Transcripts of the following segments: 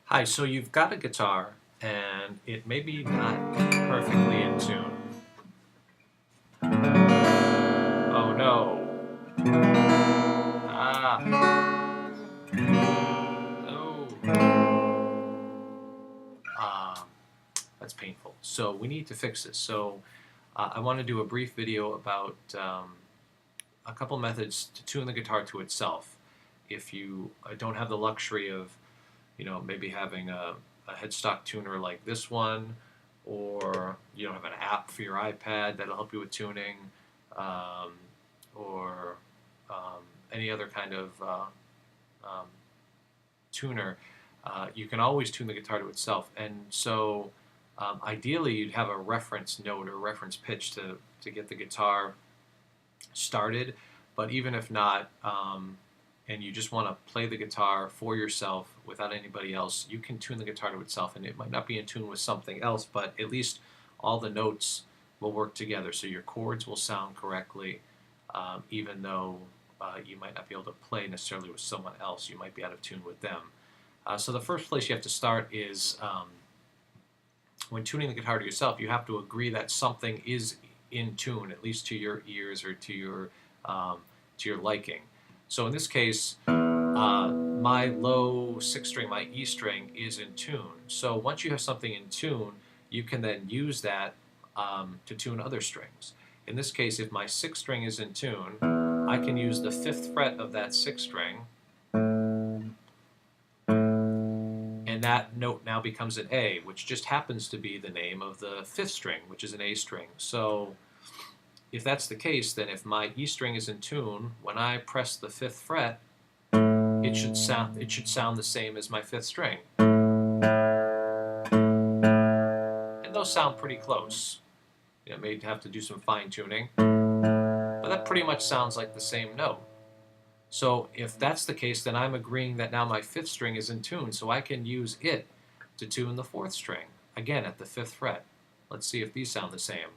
Hi, so you've got a guitar and it may be not perfectly in tune. Oh no. Ah. Oh. Um, that's painful. So we need to fix this. So I want to do a brief video about a couple methods to tune the guitar to itself. If you don't have the luxury of, maybe having a headstock tuner like this one, or you don't have an app for your iPad that'll help you with tuning, um, or any other kind of um, tuner, you can always tune the guitar to itself. And so ideally you'd have a reference note or reference pitch to get the guitar started. But even if not, and you just want to play the guitar for yourself without anybody else, you can tune the guitar to itself. And it might not be in tune with something else, but at least all the notes will work together. So your chords will sound correctly, even though you might not be able to play necessarily with someone else. You might be out of tune with them. So the first place you have to start is when tuning the guitar to yourself, you have to agree that something is in tune, at least to your ears or to your liking. So in this case, my low sixth string, my E string, is in tune. So once you have something in tune, you can then use that to tune other strings. In this case, if my sixth string is in tune, I can use the fifth fret of that sixth string, and that note now becomes an A, which just happens to be the name of the fifth string, which is an A string. So if that's the case, then if my E string is in tune, when I press the fifth fret, it should sound the same as my fifth string. And those sound pretty close. You may have to do some fine tuning, but that pretty much sounds like the same note. So if that's the case, then I'm agreeing that now my fifth string is in tune, so I can use it to tune the fourth string, again at the fifth fret. Let's see if these sound the same.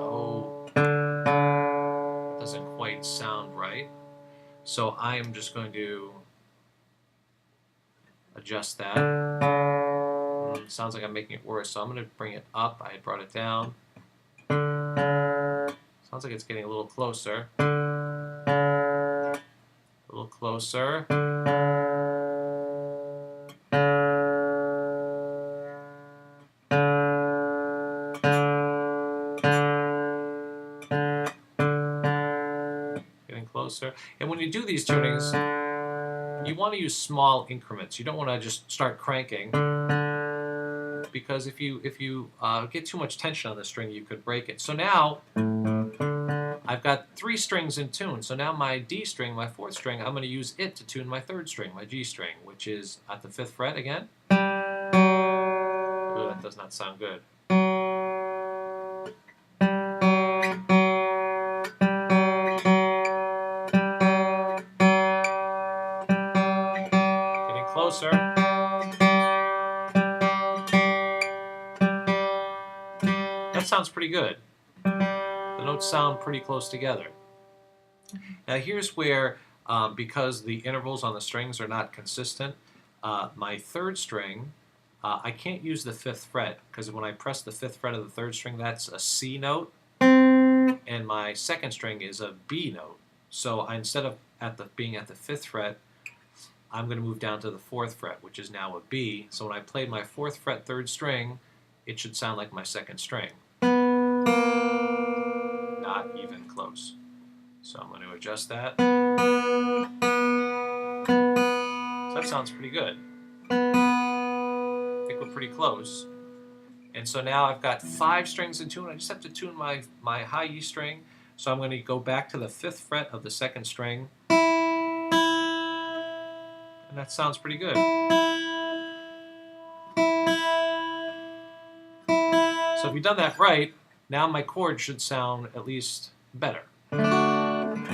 Oh, it doesn't quite sound right. So I am just going to adjust that. Sounds like I'm making it worse, so I'm going to bring it up. I had brought it down. Sounds like it's getting a little closer. A little closer. Getting closer. And when you do these tunings, you want to use small increments. You don't want to just start cranking, because if you get too much tension on the string, you could break it. So now I've got three strings in tune. So now my D string, my fourth string, I'm going to use it to tune my third string, my G string, which is at the fifth fret again. Ooh, that does not sound good. Getting closer. That sounds pretty good. The notes sound pretty close together. Now here's where, because the intervals on the strings are not consistent, my third string, I can't use the fifth fret, because when I press the fifth fret of the third string, that's a C note, and my second string is a B note. So instead of being at the fifth fret, I'm going to move down to the fourth fret, which is now a B. So when I played my fourth fret third string, it should sound like my second string. Not even close. So I'm going to adjust that. So that sounds pretty good. I think we're pretty close. And so now I've got 5 strings in tune. I just have to tune my high E string. So I'm going to go back to the fifth fret of the second string. And that sounds pretty good. So if you've done that right, now my chord should sound at least better. And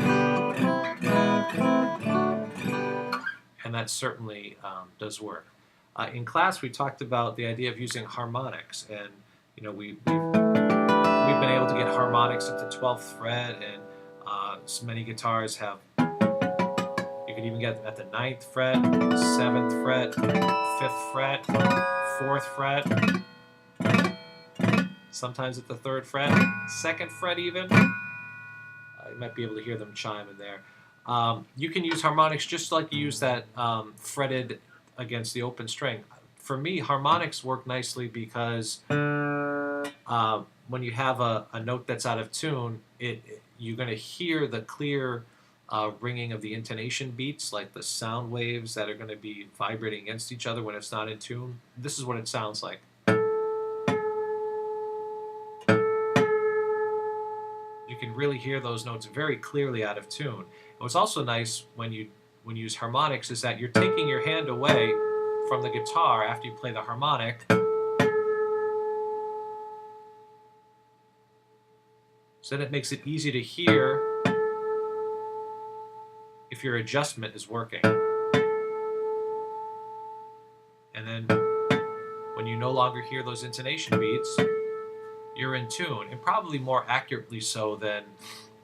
that certainly does work. In class, we talked about the idea of using harmonics, and we've been able to get harmonics at the 12th fret, and many guitars have. You could even get at the 9th fret, 7th fret, 5th fret, 4th fret, sometimes at the 3rd fret, 2nd fret even. You might be able to hear them chime in there. You can use harmonics just like you use that fretted against the open string. For me, harmonics work nicely because when you have a note that's out of tune, you're going to hear the clear ringing of the intonation beats, like the sound waves that are going to be vibrating against each other when it's not in tune. This is what it sounds like. You can really hear those notes very clearly out of tune. And what's also nice when you use harmonics is that you're taking your hand away from the guitar after you play the harmonic, so that it makes it easy to hear if your adjustment is working. And then when you no longer hear those intonation beats, you're in tune, and probably more accurately so than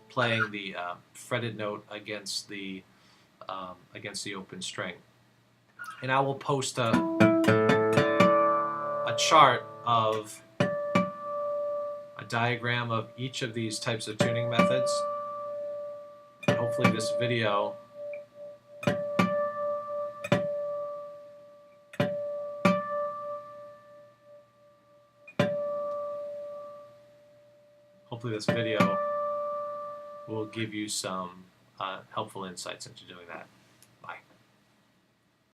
playing the fretted note against the open string. And I will post a chart of a diagram of each of these types of tuning methods. And hopefully this video will give you some helpful insights into doing that.